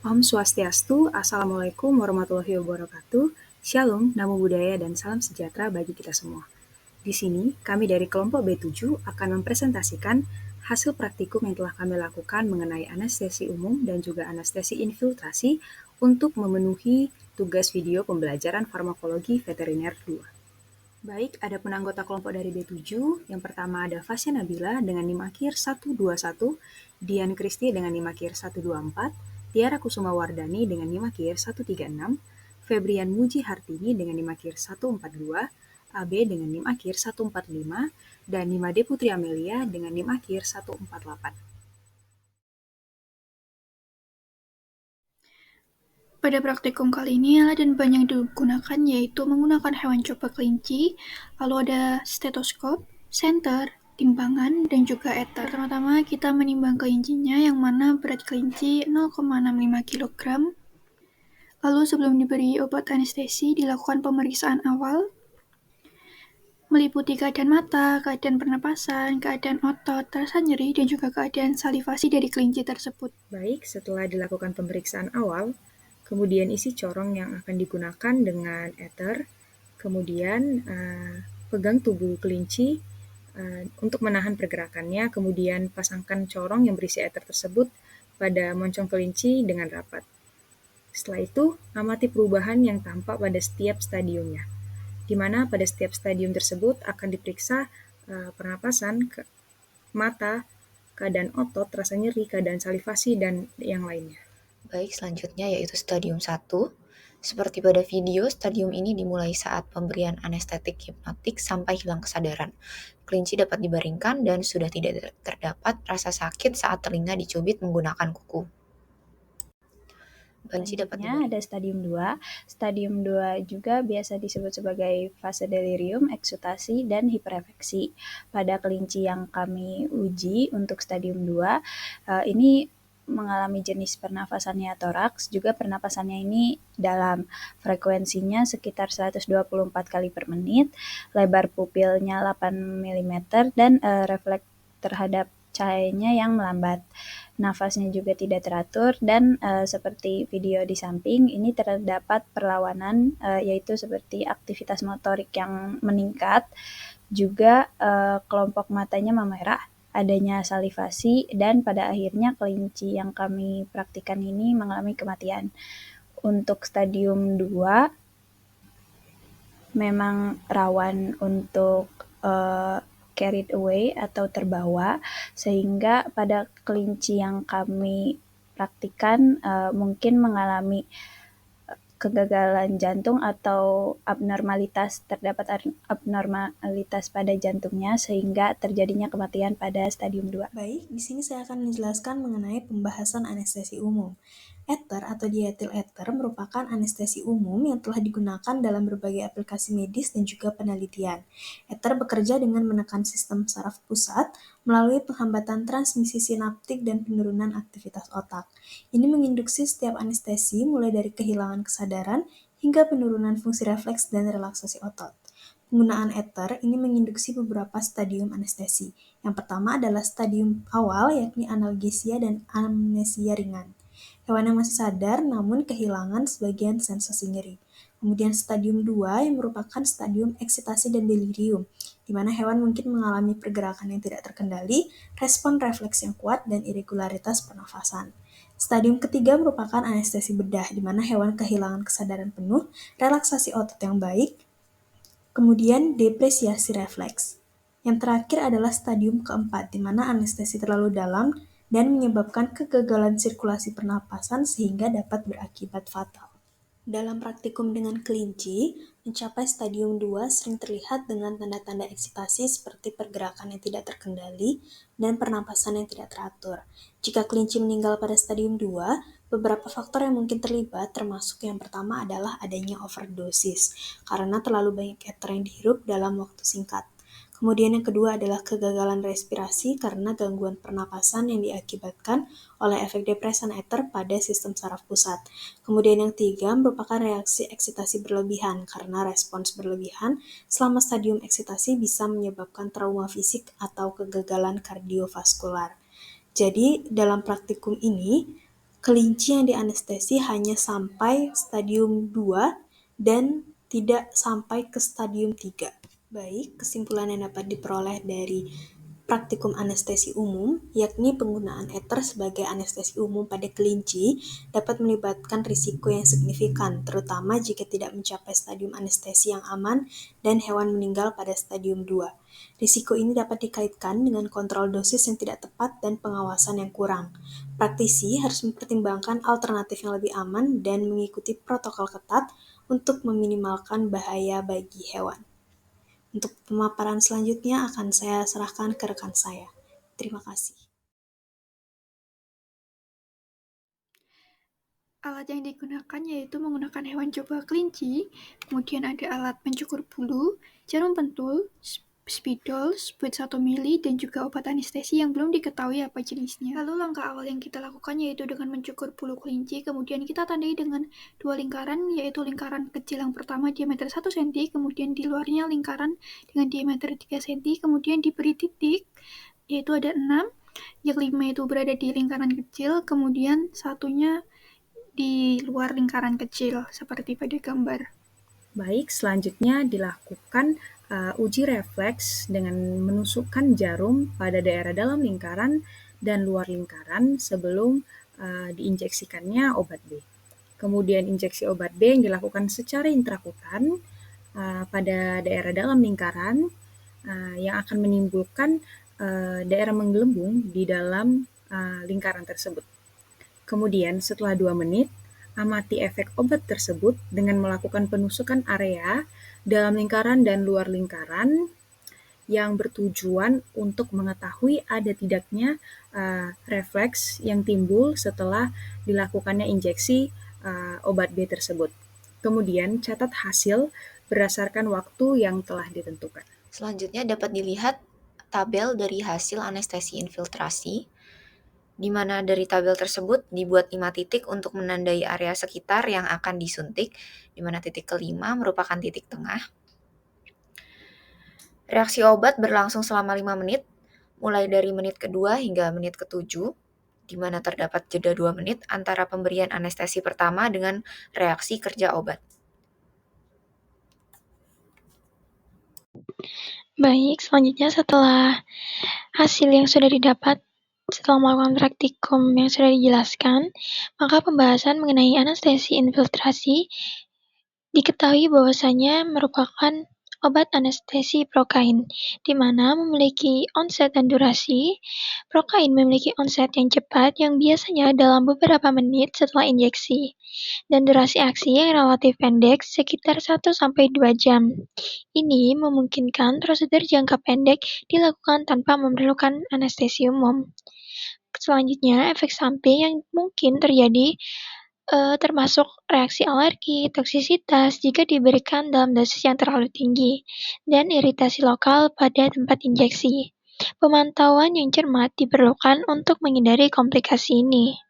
Om Swastiastu, Assalamualaikum warahmatullahi wabarakatuh, Shalom, Namo Buddhaya, dan salam sejahtera bagi kita semua. Di sini, kami dari kelompok B7 akan mempresentasikan hasil praktikum yang telah kami lakukan mengenai anestesi umum dan juga anestesi infiltrasi untuk memenuhi tugas video pembelajaran farmakologi veteriner 2. Baik, ada pun anggota kelompok dari B7. Yang pertama ada Fasya Nabila dengan NIM akhir 121, Dian Kristi dengan NIM akhir 124, Tiara Kusuma Wardani dengan NIM akhir 136, Febrian Muji Hartini dengan NIM akhir 142, AB dengan NIM akhir 145, dan Nimade Putri Amelia dengan NIM akhir 148. Pada praktikum kali ini, alat dan bahan yang digunakan yaitu menggunakan hewan coba kelinci, lalu ada stetoskop, senter, timbangan, dan juga ether. Pertama-tama kita menimbang kelincinya yang mana berat kelinci 0,65 kg. Lalu sebelum diberi obat anestesi, dilakukan pemeriksaan awal, meliputi keadaan mata, keadaan pernapasan, keadaan otot, rasa nyeri, dan juga keadaan salivasi dari kelinci tersebut. Baik, setelah dilakukan pemeriksaan awal, kemudian isi corong yang akan digunakan dengan ether, kemudian pegang tubuh kelinci untuk menahan pergerakannya, kemudian pasangkan corong yang berisi ether tersebut pada moncong kelinci dengan rapat. Setelah itu, amati perubahan yang tampak pada setiap stadiumnya, di mana pada setiap stadium tersebut akan diperiksa pernapasan, mata, keadaan otot, rasa nyeri, keadaan salivasi, dan yang lainnya. Baik, selanjutnya yaitu stadium 1. Seperti pada video, stadium ini dimulai saat pemberian anestetik hipnotik sampai hilang kesadaran. Kelinci dapat dibaringkan dan sudah tidak terdapat rasa sakit saat telinga dicubit menggunakan kuku. Selanjutnya ada stadium 2. Stadium 2 juga biasa disebut sebagai fase delirium, eksutasi, dan hiperefeksi. Pada kelinci yang kami uji untuk stadium 2, ini mengalami jenis pernafasannya toraks, juga pernapasannya ini dalam, frekuensinya sekitar 124 kali per menit, lebar pupilnya 8 mm, dan refleks terhadap cahayanya yang melambat. Nafasnya juga tidak teratur dan seperti video di samping ini terdapat perlawanan yaitu seperti aktivitas motorik yang meningkat, juga kelompok matanya memerah, adanya salivasi, dan pada akhirnya kelinci yang kami praktikan ini mengalami kematian. Untuk stadium 2 memang rawan untuk carried away atau terbawa, sehingga pada kelinci yang kami praktikan mungkin mengalami kegagalan jantung atau terdapat abnormalitas pada jantungnya sehingga terjadinya kematian pada stadium 2. Baik, di sini saya akan menjelaskan mengenai pembahasan anestesi umum. Ether atau dietil ether merupakan anestesi umum yang telah digunakan dalam berbagai aplikasi medis dan juga penelitian. Ether bekerja dengan menekan sistem saraf pusat melalui penghambatan transmisi sinaptik dan penurunan aktivitas otak. Ini menginduksi setiap anestesi mulai dari kehilangan kesadaran hingga penurunan fungsi refleks dan relaksasi otot. Penggunaan ether ini menginduksi beberapa stadium anestesi. Yang pertama adalah stadium awal, yakni analgesia dan amnesia ringan. Hewan yang masih sadar namun kehilangan sebagian sensasi nyeri. Kemudian stadium 2 yang merupakan stadium eksitasi dan delirium, di mana hewan mungkin mengalami pergerakan yang tidak terkendali, respon refleks yang kuat, dan irregularitas pernafasan. Stadium ketiga merupakan anestesi bedah, di mana hewan kehilangan kesadaran penuh, relaksasi otot yang baik, kemudian depresiasi refleks. Yang terakhir adalah stadium keempat, di mana anestesi terlalu dalam dan menyebabkan kegagalan sirkulasi pernapasan sehingga dapat berakibat fatal. Dalam praktikum dengan kelinci, mencapai stadium 2 sering terlihat dengan tanda-tanda eksitasi seperti pergerakan yang tidak terkendali dan pernapasan yang tidak teratur. Jika kelinci meninggal pada stadium 2, beberapa faktor yang mungkin terlibat termasuk yang pertama adalah adanya overdosis, karena terlalu banyak ether yang dihirup dalam waktu singkat. Kemudian yang kedua adalah kegagalan respirasi karena gangguan pernapasan yang diakibatkan oleh efek depresan ether pada sistem saraf pusat. Kemudian yang ketiga merupakan reaksi eksitasi berlebihan karena respons berlebihan selama stadium eksitasi bisa menyebabkan trauma fisik atau kegagalan kardiovaskular. Jadi dalam praktikum ini Kelinci yang dianestesi hanya sampai stadium 2 dan tidak sampai ke stadium 3. Baik, kesimpulan yang dapat diperoleh dari praktikum anestesi umum, yakni penggunaan ether sebagai anestesi umum pada kelinci dapat melibatkan risiko yang signifikan, terutama jika tidak mencapai stadium anestesi yang aman dan hewan meninggal pada stadium 2. Risiko ini dapat dikaitkan dengan kontrol dosis yang tidak tepat dan pengawasan yang kurang. Praktisi harus mempertimbangkan alternatif yang lebih aman dan mengikuti protokol ketat untuk meminimalkan bahaya bagi hewan. Untuk pemaparan selanjutnya akan saya serahkan ke rekan saya. Terima kasih. Alat yang digunakan yaitu menggunakan hewan coba kelinci, kemudian ada alat pencukur bulu, jarum pentul, spidol, spuit 1 mili, dan juga obat anestesi yang belum diketahui apa jenisnya. Lalu langkah awal yang kita lakukan yaitu dengan mencukur bulu kelinci, kemudian kita tandai dengan 2 lingkaran, yaitu lingkaran kecil yang pertama diameter 1 cm, kemudian di luarnya lingkaran dengan diameter 3 cm, kemudian diberi titik, yaitu ada 6, yang 5 itu berada di lingkaran kecil, kemudian satunya di luar lingkaran kecil, seperti pada gambar. Baik, selanjutnya dilakukan uji refleks dengan menusukkan jarum pada daerah dalam lingkaran dan luar lingkaran sebelum diinjeksikannya obat B. Kemudian injeksi obat B yang dilakukan secara intrakutan pada daerah dalam lingkaran yang akan menimbulkan daerah menggelembung di dalam lingkaran tersebut. Kemudian setelah 2 menit, amati efek obat tersebut dengan melakukan penusukan area dalam lingkaran dan luar lingkaran yang bertujuan untuk mengetahui ada tidaknya refleks yang timbul setelah dilakukannya injeksi obat B tersebut. Kemudian catat hasil berdasarkan waktu yang telah ditentukan. Selanjutnya dapat dilihat tabel dari hasil anestesi infiltrasi, di mana dari tabel tersebut dibuat 5 titik untuk menandai area sekitar yang akan disuntik, di mana titik kelima merupakan titik tengah. Reaksi obat berlangsung selama 5 menit, mulai dari menit kedua hingga menit ke-7, di mana terdapat jeda 2 menit antara pemberian anestesi pertama dengan reaksi kerja obat. Baik, selanjutnya setelah hasil yang sudah didapat setelah melakukan praktikum yang sudah dijelaskan, maka pembahasan mengenai anestesi infiltrasi diketahui bahwasanya merupakan obat anestesi prokain, di mana memiliki onset dan durasi. Prokain memiliki onset yang cepat yang biasanya dalam beberapa menit setelah injeksi, dan durasi aksi yang relatif pendek sekitar 1-2 jam. Ini memungkinkan prosedur jangka pendek dilakukan tanpa memerlukan anestesi umum. Selanjutnya, efek samping yang mungkin terjadi termasuk reaksi alergi, toksisitas jika diberikan dalam dosis yang terlalu tinggi, dan iritasi lokal pada tempat injeksi. Pemantauan yang cermat diperlukan untuk menghindari komplikasi ini.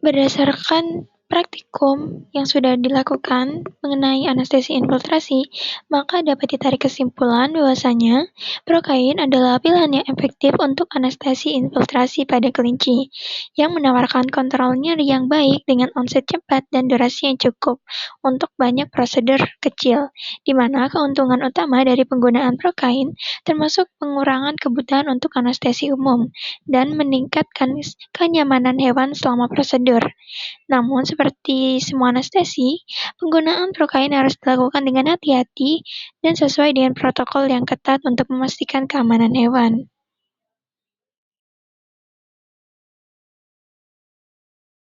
Berdasarkan praktikum yang sudah dilakukan mengenai anestesi infiltrasi, maka dapat ditarik kesimpulan bahwasanya prokain adalah pilihan yang efektif untuk anestesi infiltrasi pada kelinci, yang menawarkan kontrol nyeri yang baik dengan onset cepat dan durasi yang cukup untuk banyak prosedur kecil, di mana keuntungan utama dari penggunaan prokain termasuk pengurangan kebutuhan untuk anestesi umum dan meningkatkan kenyamanan hewan selama prosedur. Namun, seperti semua anestesi, penggunaan prokain harus dilakukan dengan hati-hati dan sesuai dengan protokol yang ketat untuk memastikan keamanan hewan.